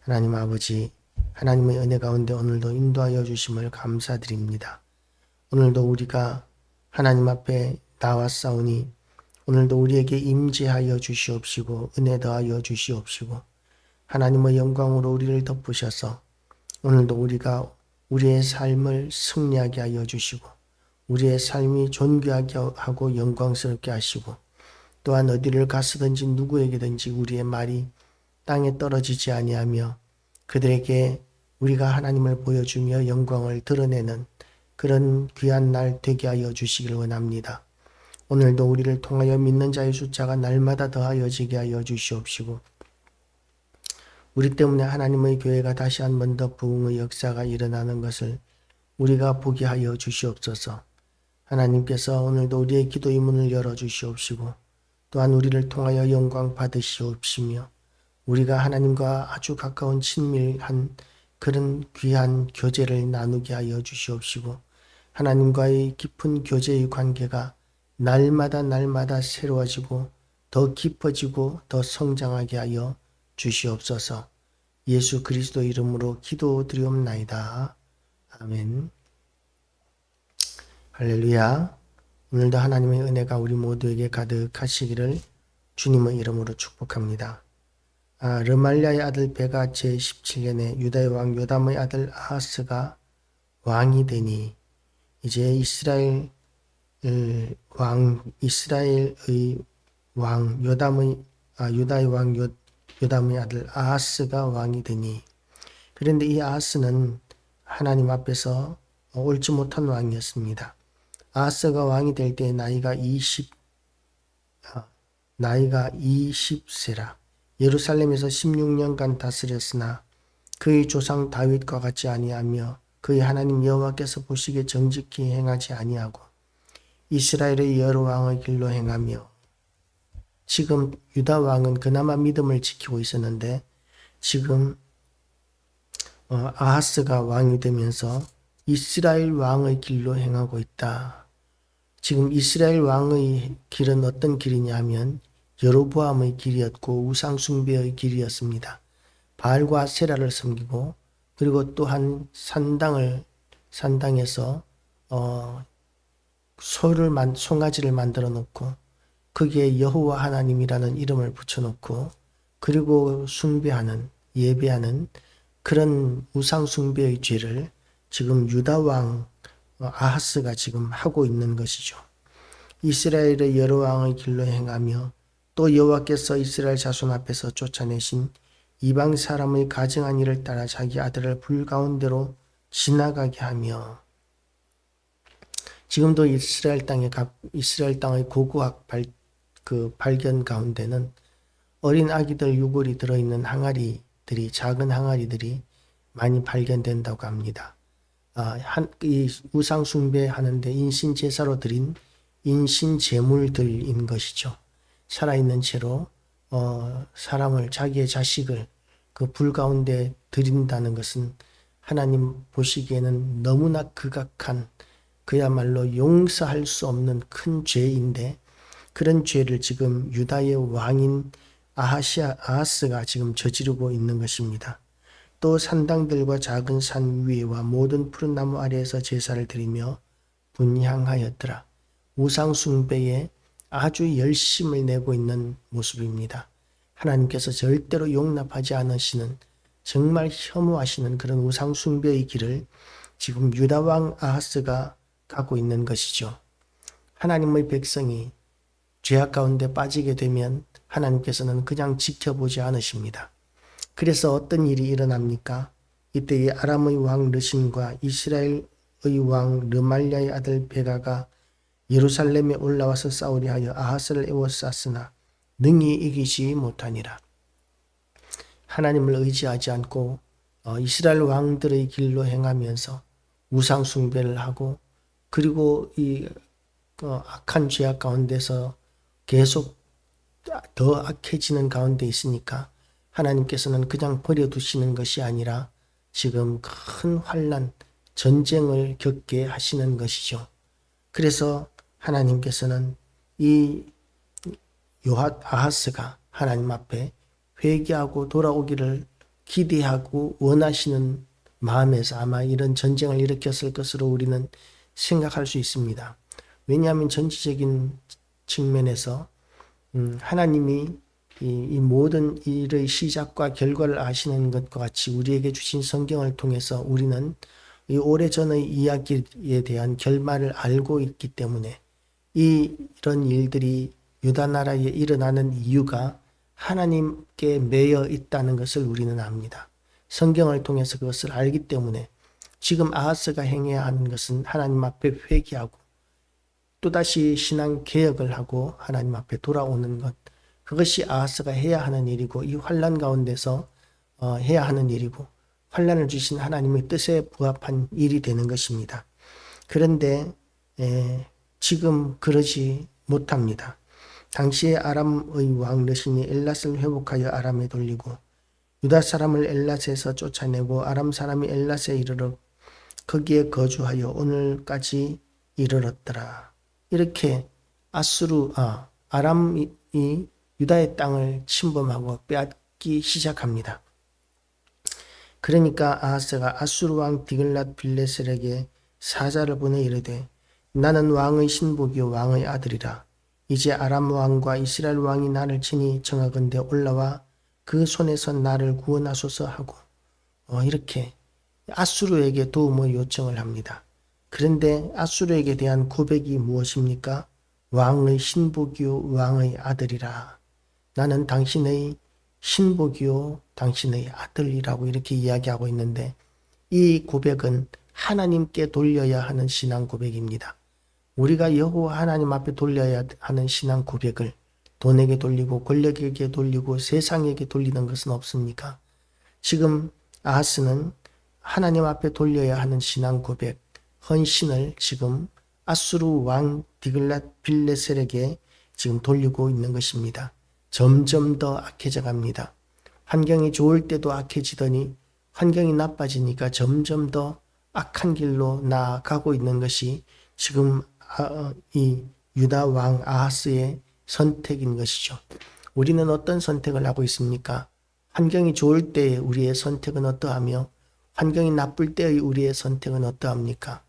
하나님 아버지, 하나님의 은혜 가운데 오늘도 인도하여 주심을 감사드립니다. 오늘도 우리가 하나님 앞에 나왔사오니 오늘도 우리에게 임재하여 주시옵시고 은혜 더하여 주시옵시고 하나님의 영광으로 우리를 덮으셔서 오늘도 우리가 우리의 삶을 승리하게 하여 주시고 우리의 삶이 존귀하게 하고 영광스럽게 하시고 또한 어디를 가서든지 누구에게든지 우리의 말이 땅에 떨어지지 아니하며 그들에게 우리가 하나님을 보여주며 영광을 드러내는 그런 귀한 날 되게 하여 주시길 원합니다. 오늘도 우리를 통하여 믿는 자의 숫자가 날마다 더하여지게 하여 주시옵시고 우리 때문에 하나님의 교회가 다시 한 번 더 부흥의 역사가 일어나는 것을 우리가 보게 하여 주시옵소서. 하나님께서 오늘도 우리의 기도의 문을 열어주시옵시고 또한 우리를 통하여 영광 받으시옵시며 우리가 하나님과 아주 가까운 친밀한 그런 귀한 교제를 나누게 하여 주시옵시고 하나님과의 깊은 교제의 관계가 날마다 새로워지고 더 깊어지고 더 성장하게 하여 주시옵소서. 예수 그리스도 이름으로 기도드리옵나이다. 아멘. 할렐루야. 오늘도 하나님의 은혜가 우리 모두에게 가득하시기를 주님의 이름으로 축복합니다. 르말랴의 아들 베가 제17년에 유다의 왕 요담의 아들 아하스가 왕이 되니 이제 이스라엘의 왕 유다의 왕 요담의 아들 아하스가 왕이 되니 그런데 이 아하스는 하나님 앞에서 옳지 못한 왕이었습니다. 아하스가 왕이 될 때 나이가 20세라. 예루살렘에서 16년간 다스렸으나 그의 조상 다윗과 같이 아니하며 그의 하나님 여호와께서 보시기에 정직히 행하지 아니하고 이스라엘의 여러 왕의 길로 행하며 지금 유다 왕은 그나마 믿음을 지키고 있었는데 지금 아하스가 왕이 되면서 이스라엘 왕의 길로 행하고 있다. 지금 이스라엘 왕의 길은 어떤 길이냐 하면 여로보암의 길이었고 우상숭배의 길이었습니다. 바알과 세라를 섬기고 그리고 또한 산당에서 송아지를 만들어 놓고 거기에 여호와 하나님이라는 이름을 붙여놓고 그리고 예배하는 그런 우상숭배의 죄를 지금 유다 왕 아하스가 지금 하고 있는 것이죠. 이스라엘의 여러 왕의 길로 행하며 또 여호와께서 이스라엘 자손 앞에서 쫓아내신 이방 사람의 가증한 일을 따라 자기 아들을 불 가운데로 지나가게 하며 지금도 이스라엘 땅의 고고학 발견 가운데는 어린 아기들 유골이 들어있는 작은 항아리들이 많이 발견된다고 합니다. 이 우상 숭배하는데 인신 제사로 드린 인신 제물들인 것이죠. 살아있는 채로 자기의 자식을 그 불 가운데 드린다는 것은 하나님 보시기에는 너무나 극악한 그야말로 용서할 수 없는 큰 죄인데 그런 죄를 지금 유다의 왕인 아하스가 지금 저지르고 있는 것입니다. 또 산당들과 작은 산 위에와 모든 푸른 나무 아래에서 제사를 드리며 분향하였더라. 우상 숭배에 아주 열심을 내고 있는 모습입니다. 하나님께서 절대로 용납하지 않으시는 정말 혐오하시는 그런 우상 숭배의 길을 지금 유다 왕 아하스가 가고 있는 것이죠. 하나님의 백성이 죄악 가운데 빠지게 되면 하나님께서는 그냥 지켜보지 않으십니다. 그래서 어떤 일이 일어납니까? 이때의 아람의 왕 르신과 이스라엘의 왕 르말랴의 아들 베가가 예루살렘에 올라와서 싸우려 하여 아하스를 에워쌌으나 능히 이기지 못하니라. 하나님을 의지하지 않고 이스라엘 왕들의 길로 행하면서 우상 숭배를 하고 그리고 이 악한 죄악 가운데서 계속 더 악해지는 가운데 있으니까 하나님께서는 그냥 버려두시는 것이 아니라 지금 큰 환난, 전쟁을 겪게 하시는 것이죠. 그래서 하나님께서는 이 아하스가 하나님 앞에 회개하고 돌아오기를 기대하고 원하시는 마음에서 아마 이런 전쟁을 일으켰을 것으로 우리는 생각할 수 있습니다. 왜냐하면 전체적인 측면에서 하나님이 이 모든 일의 시작과 결과를 아시는 것과 같이 우리에게 주신 성경을 통해서 우리는 이 오래전의 이야기에 대한 결말을 알고 있기 때문에 이런 일들이 유다 나라에 일어나는 이유가 하나님께 매여 있다는 것을 우리는 압니다. 성경을 통해서 그것을 알기 때문에 지금 아하스가 행해야 하는 것은 하나님 앞에 회개하고 또다시 신앙 개혁을 하고 하나님 앞에 돌아오는 것, 그것이 아하스가 해야 하는 일이고 이 환난 가운데서 해야 하는 일이고 환난을 주신 하나님의 뜻에 부합한 일이 되는 것입니다. 그런데 지금 그러지 못합니다. 당시에 아람의 왕 르신이 엘랏을 회복하여 아람에 돌리고 유다 사람을 엘랏에서 쫓아내고 아람 사람이 엘랏에 이르러 거기에 거주하여 오늘까지 이르렀더라. 이렇게 아람이 유다의 땅을 침범하고 빼앗기 시작합니다. 그러니까 아하스가 아수르 왕 디글랏 빌레셀에게 사자를 보내 이르되 나는 왕의 신복이요 왕의 아들이라. 이제 아람 왕과 이스라엘 왕이 나를 친히 정하건대 올라와 그 손에서 나를 구원하소서 하고 이렇게 아수르에게 도움을 요청을 합니다. 그런데 아수르에게 대한 고백이 무엇입니까? 왕의 신복이요 왕의 아들이라. 나는 당신의 신복이요 당신의 아들이라고 이렇게 이야기하고 있는데 이 고백은 하나님께 돌려야 하는 신앙 고백입니다. 우리가 여호와 하나님 앞에 돌려야 하는 신앙 고백을 돈에게 돌리고 권력에게 돌리고 세상에게 돌리는 것은 없습니까? 지금 아하스는 하나님 앞에 돌려야 하는 신앙 고백, 헌신을 지금 아수르 왕 디글랏 빌레셀에게 지금 돌리고 있는 것입니다. 점점 더 악해져 갑니다. 환경이 좋을 때도 악해지더니 환경이 나빠지니까 점점 더 악한 길로 나아가고 있는 것이 지금 이 유다 왕 아하스의 선택인 것이죠. 우리는 어떤 선택을 하고 있습니까? 환경이 좋을 때의 우리의 선택은 어떠하며 환경이 나쁠 때의 우리의 선택은 어떠합니까?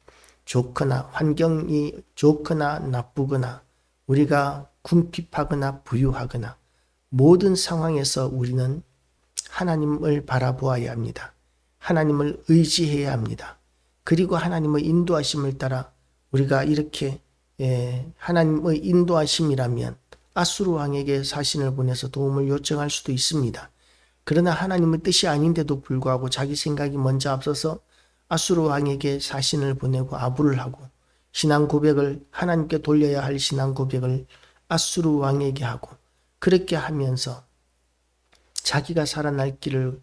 환경이 좋거나 나쁘거나 우리가 궁핍하거나 부유하거나 모든 상황에서 우리는 하나님을 바라보아야 합니다. 하나님을 의지해야 합니다. 그리고 하나님의 인도하심을 따라 우리가 이렇게 하나님의 인도하심이라면 아수르 왕에게 사신을 보내서 도움을 요청할 수도 있습니다. 그러나 하나님의 뜻이 아닌데도 불구하고 자기 생각이 먼저 앞서서 아수르 왕에게 사신을 보내고 아부를 하고 신앙 고백을 하나님께 돌려야 할 신앙 고백을 아수르 왕에게 하고 그렇게 하면서 자기가 살아날 길을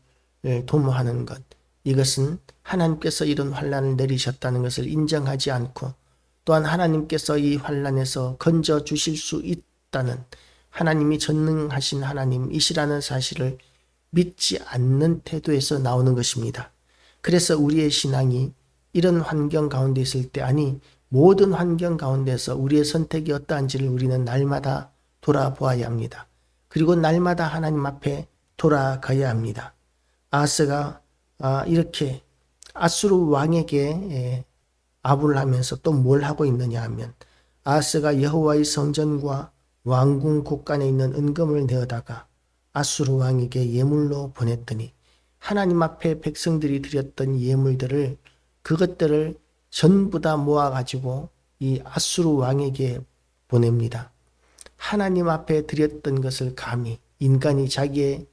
도모하는 것, 이것은 하나님께서 이런 환난을 내리셨다는 것을 인정하지 않고 또한 하나님께서 이 환난에서 건져 주실 수 있다는 하나님이 전능하신 하나님이시라는 사실을 믿지 않는 태도에서 나오는 것입니다. 그래서 우리의 신앙이 이런 환경 가운데 있을 때 모든 환경 가운데서 우리의 선택이 어떠한지를 우리는 날마다 돌아보아야 합니다. 그리고 날마다 하나님 앞에 돌아가야 합니다. 아하스가 이렇게 아수르 왕에게 아부를 하면서 또 뭘 하고 있느냐 하면 아하스가 여호와의 성전과 왕궁 곳간에 있는 은금을 내어다가 아수르 왕에게 예물로 보냈더니 하나님 앞에 백성들이 드렸던 예물들을 그것들을 전부 다 모아가지고 이 아수르 왕에게 보냅니다. 하나님 앞에 드렸던 것을 감히 인간이 자기의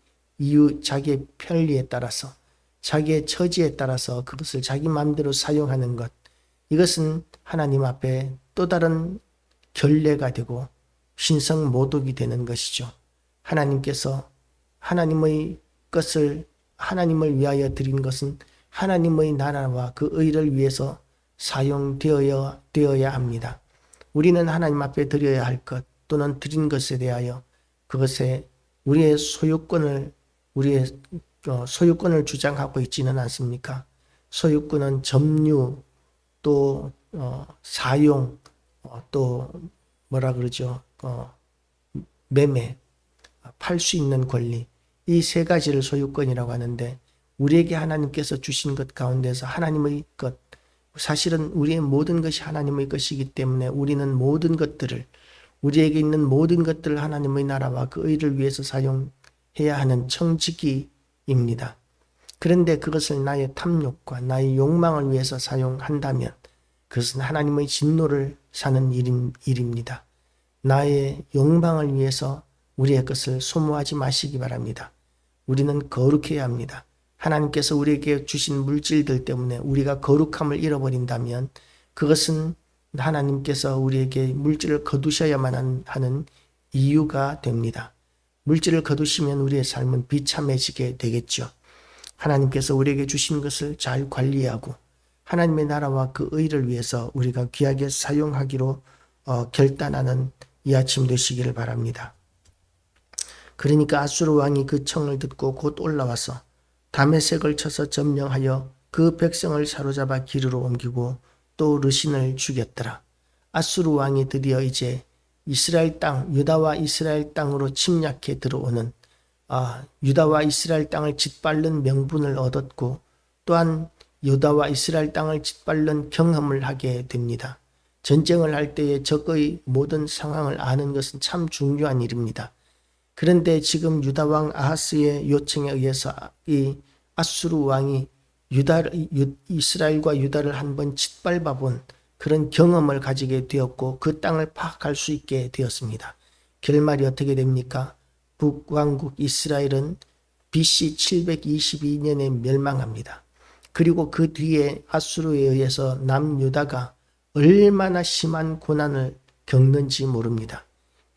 자기의 편리에 따라서 자기의 처지에 따라서 그것을 자기 마음대로 사용하는 것, 이것은 하나님 앞에 또 다른 결례가 되고 신성 모독이 되는 것이죠. 하나님께서 하나님의 것을 하나님을 위하여 드린 것은 하나님의 나라와 그 의를 위해서 사용되어야 합니다. 우리는 하나님 앞에 드려야 할 것 또는 드린 것에 대하여 그것에 우리의 소유권을 주장하고 있지는 않습니까? 소유권은 점유 또 사용 또 매매, 팔 수 있는 권리, 이 세 가지를 소유권이라고 하는데 우리에게 하나님께서 주신 것 가운데서 하나님의 것, 사실은 우리의 모든 것이 하나님의 것이기 때문에 우리는 모든 것들을, 우리에게 있는 모든 것들을 하나님의 나라와 그 의를 위해서 사용해야 하는 청지기입니다. 그런데 그것을 나의 탐욕과 나의 욕망을 위해서 사용한다면 그것은 하나님의 진노를 사는 일입니다. 나의 욕망을 위해서 우리의 것을 소모하지 마시기 바랍니다. 우리는 거룩해야 합니다. 하나님께서 우리에게 주신 물질들 때문에 우리가 거룩함을 잃어버린다면 그것은 하나님께서 우리에게 물질을 거두셔야만 하는 이유가 됩니다. 물질을 거두시면 우리의 삶은 비참해지게 되겠죠. 하나님께서 우리에게 주신 것을 잘 관리하고 하나님의 나라와 그 의를 위해서 우리가 귀하게 사용하기로 결단하는 이 아침 되시기를 바랍니다. 그러니까 아수르 왕이 그 청을 듣고 곧 올라와서 다메섹을 쳐서 점령하여 그 백성을 사로잡아 기르로 옮기고 또 르신을 죽였더라. 아수르 왕이 드디어 이제 이스라엘 땅, 유다와 이스라엘 땅으로 침략해 들어오는 유다와 이스라엘 땅을 짓밟는 명분을 얻었고 또한 유다와 이스라엘 땅을 짓밟는 경험을 하게 됩니다. 전쟁을 할 때에 적의 모든 상황을 아는 것은 참 중요한 일입니다. 그런데 지금 유다 왕 아하스의 요청에 의해서 이 아수르 왕이 이스라엘과 유다를 한번 짓밟아 본 그런 경험을 가지게 되었고 그 땅을 파악할 수 있게 되었습니다. 결말이 어떻게 됩니까? 북왕국 이스라엘은 BC 722년에 멸망합니다. 그리고 그 뒤에 아수르에 의해서 남유다가 얼마나 심한 고난을 겪는지 모릅니다.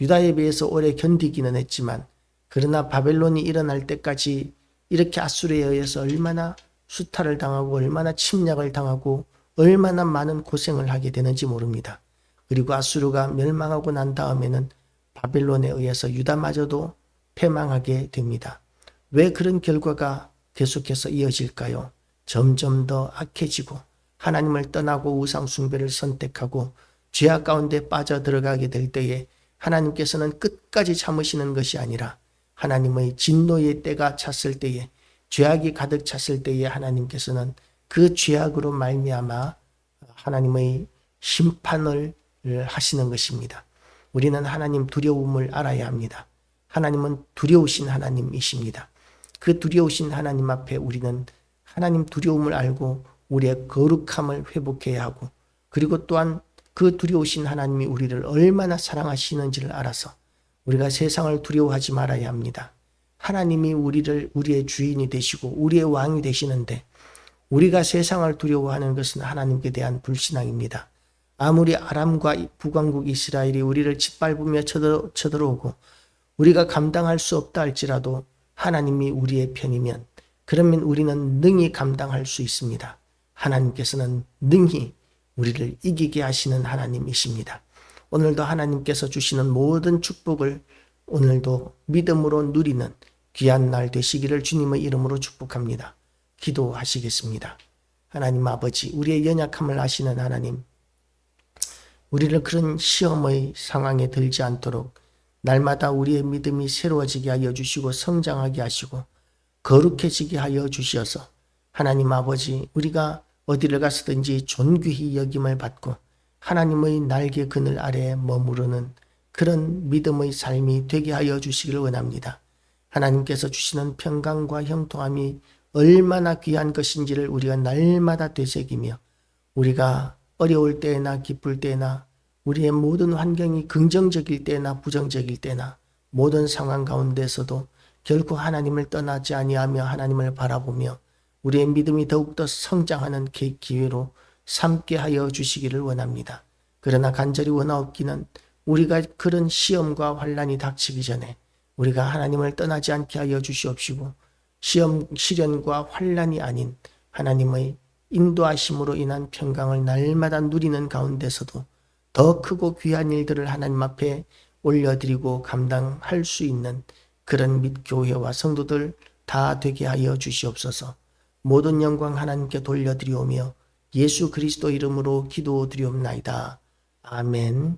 유다에 비해서 오래 견디기는 했지만 그러나 바벨론이 일어날 때까지 이렇게 아수르에 의해서 얼마나 수탈을 당하고 얼마나 침략을 당하고 얼마나 많은 고생을 하게 되는지 모릅니다. 그리고 아수르가 멸망하고 난 다음에는 바벨론에 의해서 유다마저도 패망하게 됩니다. 왜 그런 결과가 계속해서 이어질까요? 점점 더 악해지고 하나님을 떠나고 우상 숭배를 선택하고 죄악 가운데 빠져들어가게 될 때에 하나님께서는 끝까지 참으시는 것이 아니라 하나님의 진노의 때가 찼을 때에 죄악이 가득 찼을 때에 하나님께서는 그 죄악으로 말미암아 하나님의 심판을 하시는 것입니다. 우리는 하나님 두려움을 알아야 합니다. 하나님은 두려우신 하나님이십니다. 그 두려우신 하나님 앞에 우리는 하나님 두려움을 알고 우리의 거룩함을 회복해야 하고 그리고 또한 그 두려우신 하나님이 우리를 얼마나 사랑하시는지를 알아서 우리가 세상을 두려워하지 말아야 합니다. 하나님이 우리의 주인이 되시고 우리의 왕이 되시는데 우리가 세상을 두려워하는 것은 하나님께 대한 불신앙입니다. 아무리 아람과 북왕국 이스라엘이 우리를 짓밟으며 쳐들어오고 우리가 감당할 수 없다 할지라도 하나님이 우리의 편이면 그러면 우리는 능히 감당할 수 있습니다. 하나님께서는 능히 우리를 이기게 하시는 하나님이십니다. 오늘도 하나님께서 주시는 모든 축복을 오늘도 믿음으로 누리는 귀한 날 되시기를 주님의 이름으로 축복합니다. 기도하시겠습니다. 하나님 아버지, 우리의 연약함을 아시는 하나님, 우리를 그런 시험의 상황에 들지 않도록 날마다 우리의 믿음이 새로워지게 하여 주시고 성장하게 하시고 거룩해지게 하여 주시어서 하나님 아버지, 우리가 어디를 가서든지 존귀히 여김을 받고 하나님의 날개 그늘 아래에 머무르는 그런 믿음의 삶이 되게 하여 주시기를 원합니다. 하나님께서 주시는 평강과 형통함이 얼마나 귀한 것인지를 우리가 날마다 되새기며 우리가 어려울 때나 기쁠 때나 우리의 모든 환경이 긍정적일 때나 부정적일 때나 모든 상황 가운데서도 결코 하나님을 떠나지 아니하며 하나님을 바라보며 우리의 믿음이 더욱더 성장하는 기회로 삼게 하여 주시기를 원합니다. 그러나 간절히 원하옵기는 우리가 그런 시험과 환난이 닥치기 전에 우리가 하나님을 떠나지 않게 하여 주시옵시고 시련과 환난이 아닌 하나님의 인도하심으로 인한 평강을 날마다 누리는 가운데서도 더 크고 귀한 일들을 하나님 앞에 올려드리고 감당할 수 있는 그런 및 교회와 성도들 다 되게 하여 주시옵소서. 모든 영광 하나님께 돌려드리오며 예수 그리스도 이름으로 기도드리옵나이다. 아멘.